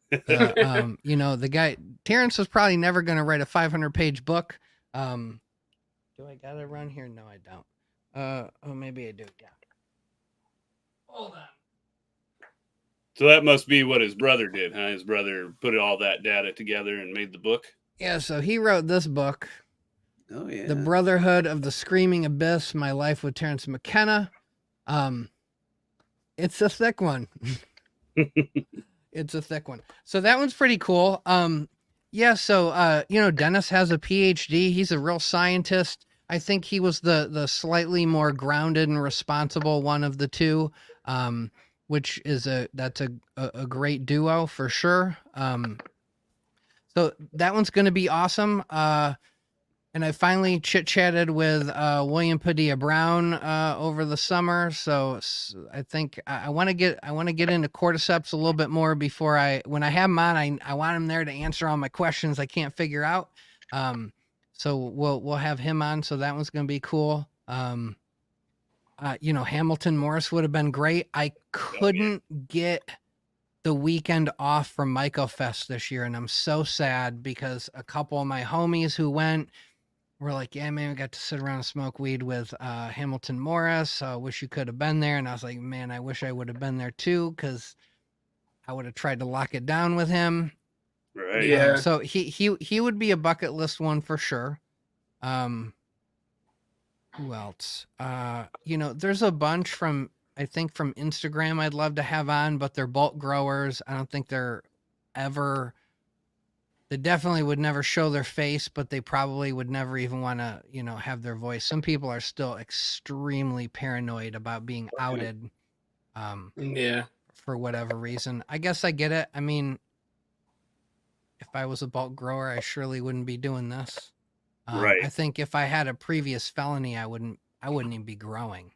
The guy Terrence was probably never going to write a 500-page book. Do I got it run here? No, I don't. Oh, maybe I do. Yeah. Hold on. So that must be what his brother did, huh? His brother put all that data together and made the book. Yeah, so he wrote this book, Oh yeah. The Brotherhood of the Screaming Abyss, My Life with Terrence McKenna. It's a thick one. It's a thick one. So that one's pretty cool. Dennis has a PhD. He's a real scientist. I think he was the slightly more grounded and responsible one of the two, which is that's a great duo for sure. So that one's going to be awesome. And I finally chit-chatted with William Padilla Brown over the summer, so I think I want to get into cordyceps a little bit more before when I have him on. I want him there to answer all my questions I can't figure out. So we'll have him on. So that one's going to be cool. Hamilton Morris would have been great. I couldn't get the weekend off from Myco Fest this year, and I'm so sad because a couple of my homies who went were like, yeah, man, we got to sit around and smoke weed with Hamilton Morris. I wish you could have been there. And I was like, man, I wish I would have been there too, because I would have tried to lock it down with him. Right. Yeah. So he would be a bucket list one for sure. Who else? There's a bunch from Instagram I'd love to have on, but they're bulk growers. I don't think they definitely would never show their face, but they probably would never even want to, have their voice. Some people are still extremely paranoid about being outed. Yeah. For whatever reason. I guess I get it. I mean, if I was a bulk grower, I surely wouldn't be doing this. Right. I think if I had a previous felony, I wouldn't even be growing.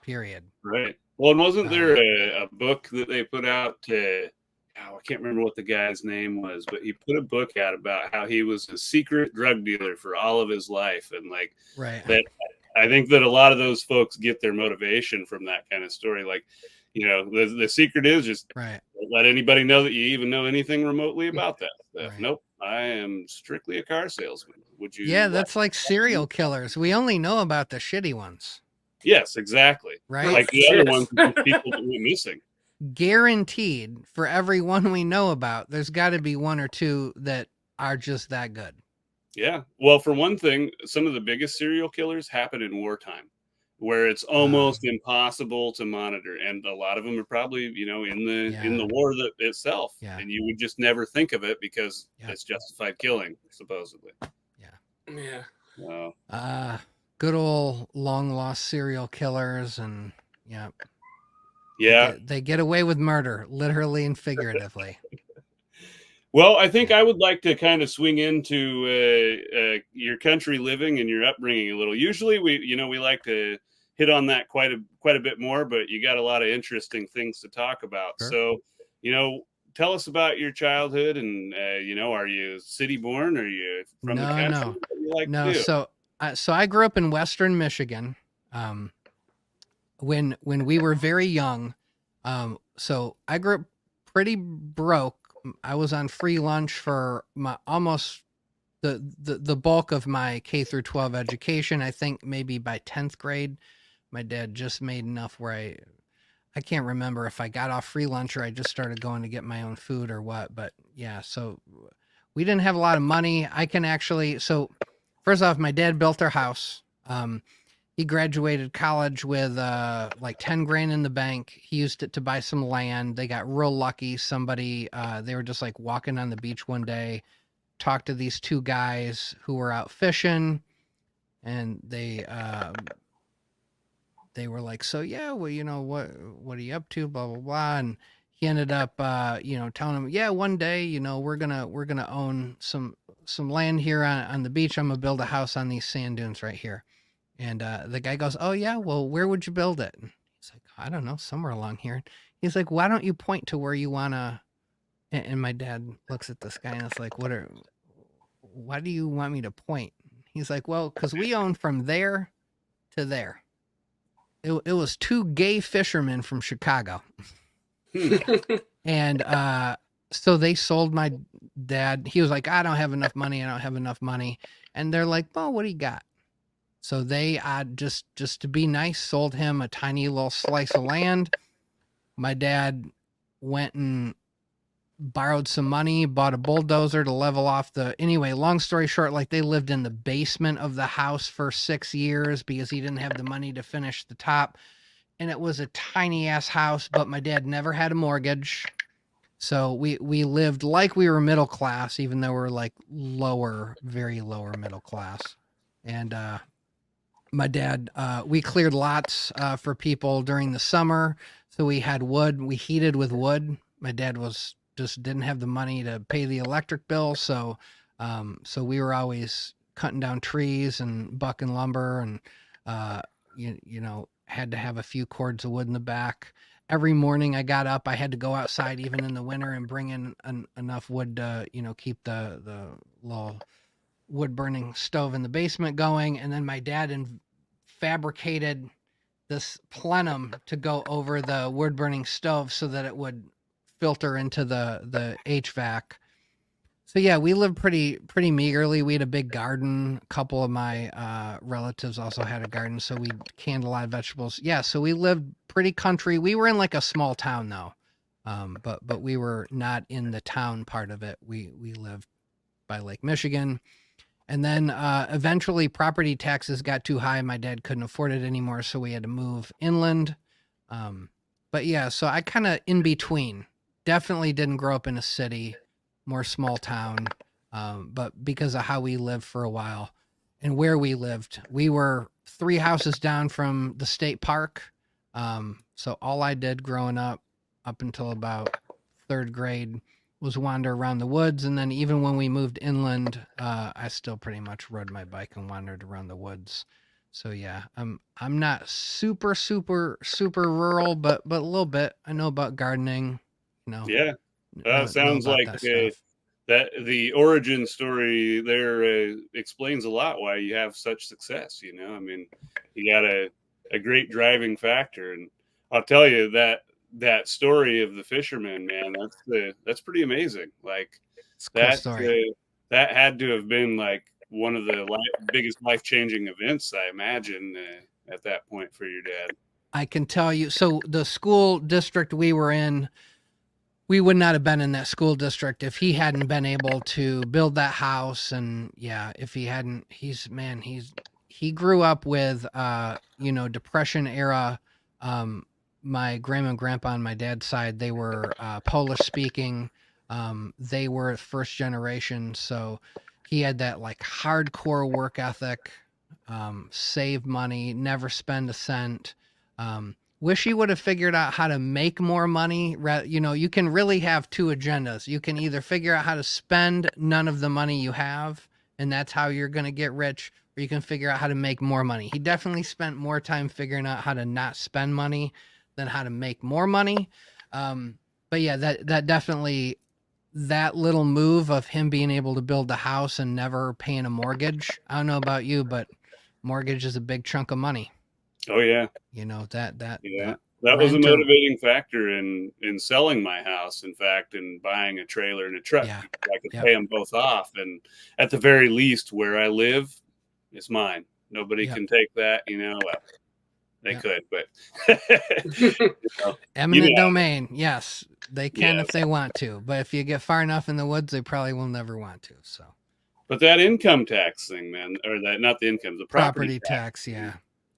Period. Right. Well, and wasn't there a book that they put out? I can't remember what the guy's name was, but he put a book out about how he was a secret drug dealer for all of his life, and right. That. I think that a lot of those folks get their motivation from that kind of story. Like, the secret is just right. Don't let anybody know that you even know anything remotely about that stuff. Right. Nope, I am strictly a car salesman. Would you? Yeah, that's like serial killers. We only know about the shitty ones. Yes, exactly. Right. Like the other ones, people that went missing. Guaranteed, for every one we know about, there's got to be one or two that are just that good. Yeah. Well, for one thing, some of the biggest serial killers happen in wartime, where it's almost impossible to monitor, and a lot of them are probably, in the war itself, and you would just never think of it because it's justified killing, supposedly. Yeah. Wow. Good old long lost serial killers, and yeah, they get away with murder, literally and figuratively. Well, I think I would like to kind of swing into your country living and your upbringing a little. Usually, we like to hit on that quite a bit more, but you got a lot of interesting things to talk about. Sure. So, tell us about your childhood and, are you city born? Are you from the country? No. What do you like to No. do? So I grew up in Western Michigan. When we were very young, so I grew up pretty broke. I was on free lunch for almost the bulk of my K through 12 education. I think maybe by 10th grade, my dad just made enough where I can't remember if I got off free lunch or I just started going to get my own food or what. But yeah, so we didn't have a lot of money. So first off, my dad built our house. He graduated college with like 10 grand in the bank. He used it to buy some land. They got real lucky. They were just like walking on the beach one day, talked to these two guys who were out fishing, and they were like, so yeah, well, what are you up to? Blah, blah, blah. And he ended up, telling them, yeah, one day, we're going to own some land here on the beach. I'm going to build a house on these sand dunes right here. And the guy goes, oh yeah, well, where would you build it? And he's like, I don't know, somewhere along here. He's like, why don't you point to where you want to, and my dad looks at this guy and it's like, why do you want me to point? He's like, well, because we own from there to there. It was two gay fishermen from Chicago. And so they sold my dad. He was like, I don't have enough money. And they're like, well, what do you got? So they just to be nice, sold him a tiny little slice of land. My dad went and borrowed some money, bought a bulldozer to level off anyway, long story short, like they lived in the basement of the house for 6 years because he didn't have the money to finish the top. And it was a tiny ass house, but my dad never had a mortgage. So we lived like we were middle class, even though we're like very lower middle class. And, my dad, we cleared lots for people during the summer. So we had wood. We heated with wood. My dad just didn't have the money to pay the electric bill. So we were always cutting down trees and bucking lumber and, had to have a few cords of wood in the back. Every morning I got up, I had to go outside even in the winter and bring in enough wood to, keep the little wood burning stove in the basement going. And then my dad fabricated this plenum to go over the wood burning stove so that it would filter into the HVAC. So yeah, we lived pretty meagerly. We had a big garden. A couple of my relatives also had a garden, so we canned a lot of vegetables. Yeah, so we lived pretty country. We were in like a small town though, but we were not in the town part of it. We lived by Lake Michigan. And then eventually property taxes got too high. My dad couldn't afford it anymore, so we had to move inland. But yeah, so I kind of in between. Definitely didn't grow up in a city, more small town, but because of how we lived for a while and where we lived, we were 3 houses down from the state park. So all I did growing up until about 3rd grade was wander around the woods. And then even when we moved inland, I still pretty much rode my bike and wandered around the woods. So yeah, I'm not super rural, but a little bit. I know about gardening, Yeah. Sounds like that the origin story there explains a lot why you have such success. I mean, you got a great driving factor. And I'll tell you that story of the fisherman, man, that's pretty amazing. Like that had to have been like one of the biggest life-changing events, I imagine, at that point for your dad. I can tell you. So the school district we were in, we would not have been in that school district if he hadn't been able to build that house. And yeah, if he hadn't, he grew up with, Depression era. My grandma and grandpa on my dad's side, they were Polish speaking. They were first generation. So he had that like hardcore work ethic, save money, never spend a cent. Wish he would have figured out how to make more money. You can really have 2 agendas. You can either figure out how to spend none of the money you have, and that's how you're going to get rich, or you can figure out how to make more money. He definitely spent more time figuring out how to not spend money than how to make more money. But But yeah, that definitely, that little move of him being able to build a house and never paying a mortgage. I don't know about you, but mortgage is a big chunk of money. Oh yeah. You know, that Yeah. That was a rent or- motivating factor in selling my house, in fact, and buying a trailer and a truck. Yeah. Because I could Yep. pay them both off. And at the very least, where I live, it's mine. Nobody Yep. can take that, you know. Well, they Yep. could, but eminent domain. Yes, they can Yes. if they want to. But if you get far enough in the woods, they probably will never want to. So But that income tax thing, man, or that, not the income, the property tax, yeah.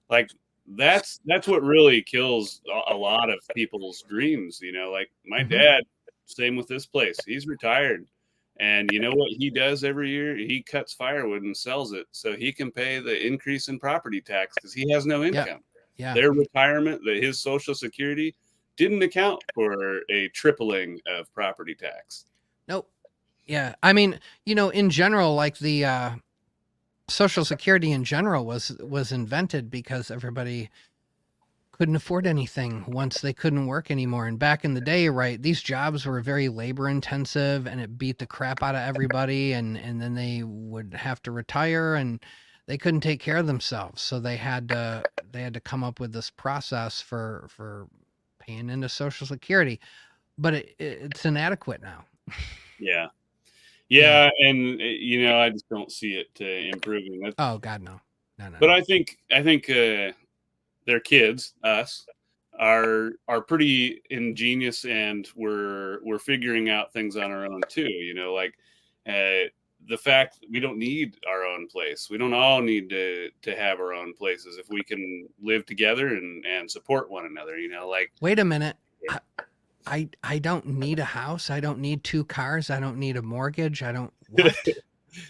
Like that's what really kills a lot of people's dreams, you know. Like my Mhm. dad, same with this place. He's retired. And you know what he does every year? He cuts firewood and sells it so he can pay the increase in property tax because he has no income. Yeah. Their retirement, his Social Security didn't account for a tripling of property tax. Nope. Yeah. I mean, you know, in general, like the Social Security in general was invented because everybody couldn't afford anything once they couldn't work anymore. And back in the day, right, these jobs were very labor intensive and it beat the crap out of everybody. And then they would have to retire and they couldn't take care of themselves. So they had to come up with this process for paying into Social Security, but it's inadequate now. Yeah. Yeah. And, you know, I just don't see it improving. Oh God, no. But I think their kids, us, are pretty ingenious, and we're figuring out things on our own too. You know, like the fact that we don't need our own place. We don't all need to have our own places if we can live together and support one another. You know, like wait a minute. I don't need a house. I don't need 2 cars. I don't need a mortgage. I don't. What?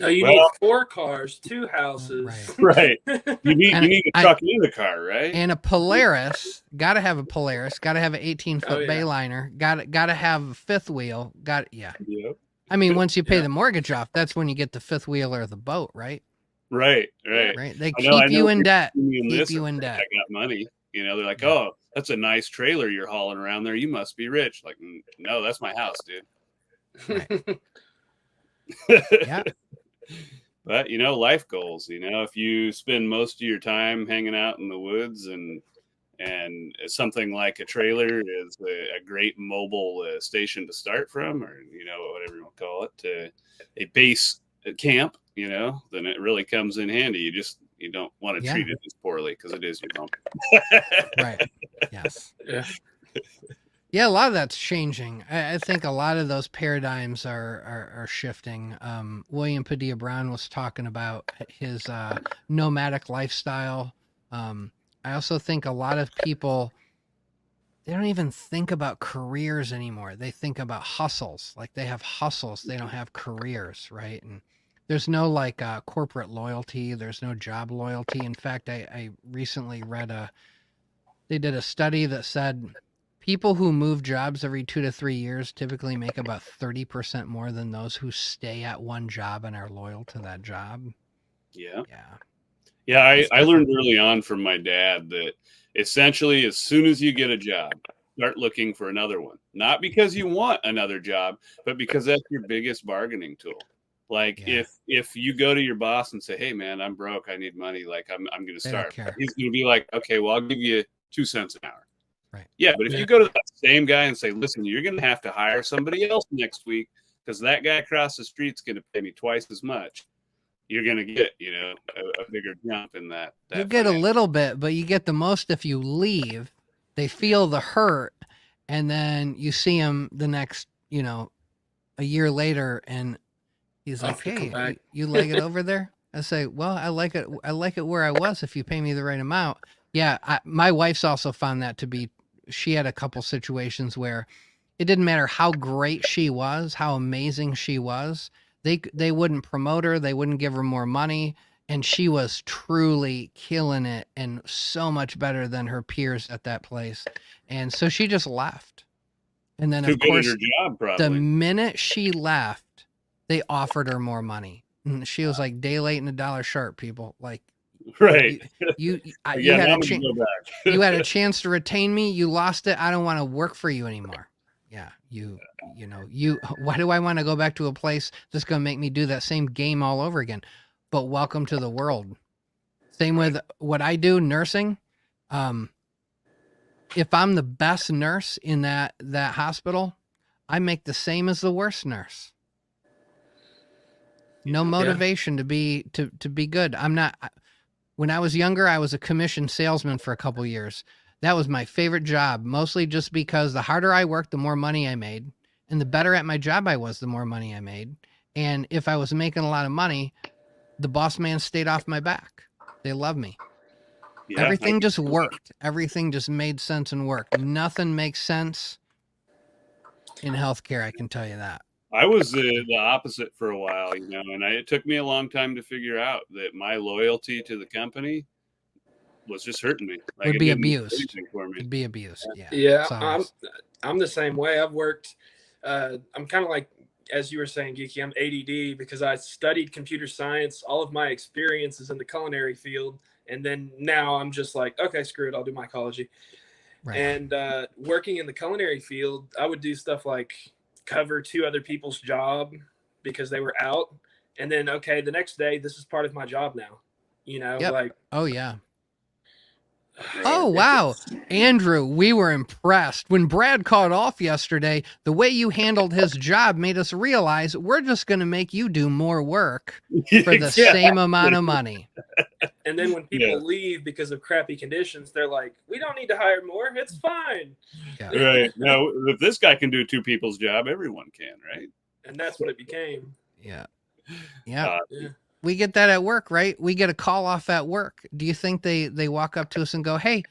No, you need 4 cars, 2 houses. Right. You need a truck and a car, right? And a Polaris. Got to have a Polaris. Got to have an 18-foot Bayliner. Got to have a fifth wheel. Yeah. Yep. I mean, once you pay the mortgage off, that's when you get the fifth wheel or the boat, right? Right. They keep you in debt. Keep you in debt. I got money. You know, they're like, oh, that's a nice trailer you're hauling around there. You must be rich. Like, no, that's my house, dude. Right. Yeah. But, you know, life goals, you know, if you spend most of your time hanging out in the woods and something like a trailer is a great mobile station to start from, or, you know, whatever you want to call it, a base camp, you know, then it really comes in handy. You don't want to treat it as poorly because it is your home. Right. Yes. Yeah. Yeah, a lot of that's changing. I think a lot of those paradigms are shifting. William Padilla Brown was talking about his nomadic lifestyle. I also think a lot of people, they don't even think about careers anymore. They think about hustles. Like they have hustles. They don't have careers, right? And there's no like corporate loyalty. There's no job loyalty. In fact, I recently read they did a study that said people who move jobs every 2 to 3 years typically make about 30% more than those who stay at one job and are loyal to that job. Yeah. Yeah. Yeah. I learned early on from my dad that essentially as soon as you get a job, start looking for another one. Not because you want another job, but because that's your biggest bargaining tool. Like if you go to your boss and say, hey man, I'm broke, I need money, like I'm going to start. He's going to be like, okay, well, I'll give you 2 cents an hour. Right. Yeah, but if you go to that same guy and say, listen, you're going to have to hire somebody else next week because that guy across the street's going to pay me twice as much, you're going to get, you know, a bigger jump in that. You get a little bit, but you get the most if you leave. They feel the hurt, and then you see him the next, you know, a year later, and he's like, hey, you like it over there? I say, well, I like it. I like it where I was if you pay me the right amount. Yeah, my wife's also found that to be, she had a couple situations where it didn't matter how great she was, how amazing she was. They wouldn't promote her. They wouldn't give her more money. And she was truly killing it and so much better than her peers at that place. And so she just left. And then, of course, the minute she left, they offered her more money. And she was like, day late and $1 sharp, people. Like, right. You had a chance to retain me. You lost it. I don't want to work for you anymore. Yeah, you know, why do I want to go back to a place that's going to make me do that same game all over again? But welcome to the world. Same with what I do, nursing. If I'm the best nurse in that hospital, I make the same as the worst nurse. No motivation to be good. I'm not. When I was younger, I was a commission salesman for a couple years. That was my favorite job, mostly just because the harder I worked, the more money I made. And the better at my job I was, the more money I made. And if I was making a lot of money, the boss man stayed off my back. They loved me. Yeah, everything just worked. Everything just made sense and worked. Nothing makes sense in healthcare, I can tell you that. I was the opposite for a while, you know, and it took me a long time to figure out that my loyalty to the company was just hurting me. Like, would be abused. It'd be abused. Yeah. Yeah. I'm the same way. I've worked. I'm kind of like, as you were saying, Geeky, I'm ADD because I studied computer science. All of my experience is in the culinary field. And then now I'm just like, okay, screw it. I'll do mycology. Right. And working in the culinary field, I would do stuff like cover 2 other people's job because they were out. And then, okay, the next day, this is part of my job now. You know, like. Oh, yeah. Oh, wow. Andrew, we were impressed. When Brad called off yesterday, the way you handled his job made us realize we're just going to make you do more work for the same amount of money. And then when people leave because of crappy conditions, they're like, we don't need to hire more. It's fine. Yeah. Right. Now, if this guy can do 2 people's job, everyone can, right? And that's what it became. Yeah. Yeah. We get that at work, right? We get a call off at work. Do you think they walk up to us and go, hey,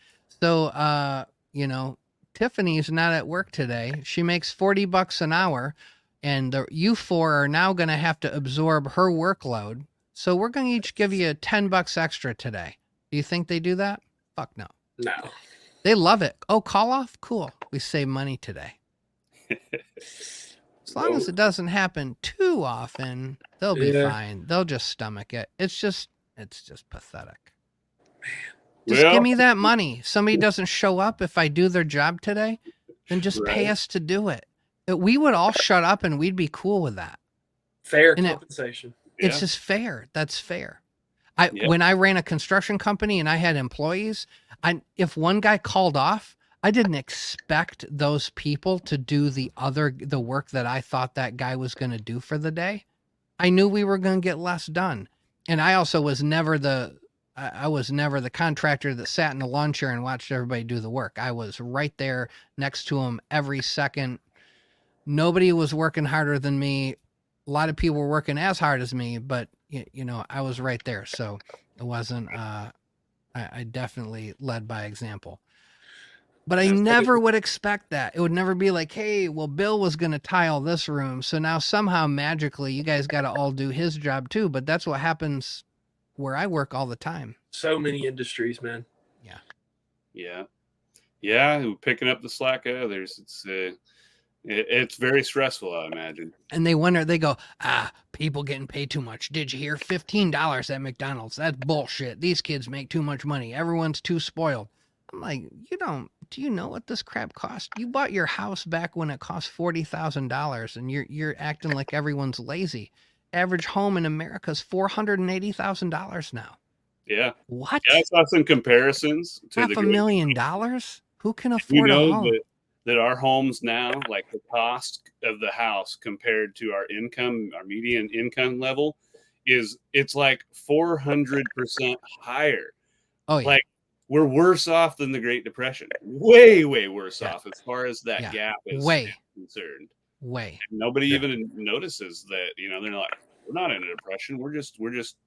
so, you know, Tiffany's not at work today. She makes $40 an hour and you 4 are now going to have to absorb her workload. So we're going to each give you $10 extra today. Do you think they do that? Fuck no. No. They love it. Oh, call off? Cool. We save money today. As long as it doesn't happen too often, they'll be fine. They'll just stomach it. It's just pathetic. Just give me that money. Somebody doesn't show up if I do their job today, then just pay us to do it. We would all shut up and we'd be cool with that. Fair compensation. It's just fair. That's fair. When I ran a construction company and I had employees, if one guy called off, I didn't expect those people to do the work that I thought that guy was going to do for the day. I knew we were going to get less done. And I also was never the contractor that sat in a lawn chair and watched everybody do the work. I was right there next to them every second. Nobody was working harder than me. A lot of people were working as hard as me, but you know, I was right there. So it wasn't, I definitely led by example. But I never would expect that. It would never be like, hey, well, Bill was going to tile this room. So now somehow magically you guys got to all do his job too. But that's what happens where I work all the time. So many industries, man. Yeah. Yeah. Yeah. Picking up the slack of others. It's very stressful, I imagine. And they wonder, they go, people getting paid too much. Did you hear? $15 at McDonald's. That's bullshit. These kids make too much money. Everyone's too spoiled. I'm like, do you know what this crap cost? You bought your house back when it cost $40,000 and you're acting like everyone's lazy. Average home in America is $480,000 now. Yeah. What? Yeah, I saw some comparisons to $500,000? Who can afford a home? That our homes now, like the cost of the house compared to our income, our median income level, it's like 400% higher. Oh yeah. Like, we're worse off than the Great Depression. Way, way worse off as far as that gap is concerned. Way. And nobody even notices that, you know, they're like, we're not in a depression. We just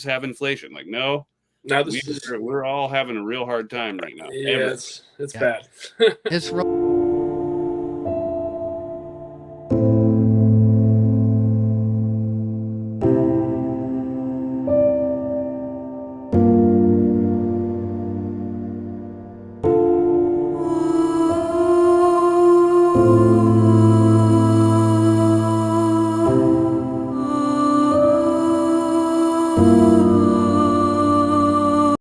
have inflation. Like, no, we're all having a real hard time right now. Yeah, it's bad. It's real.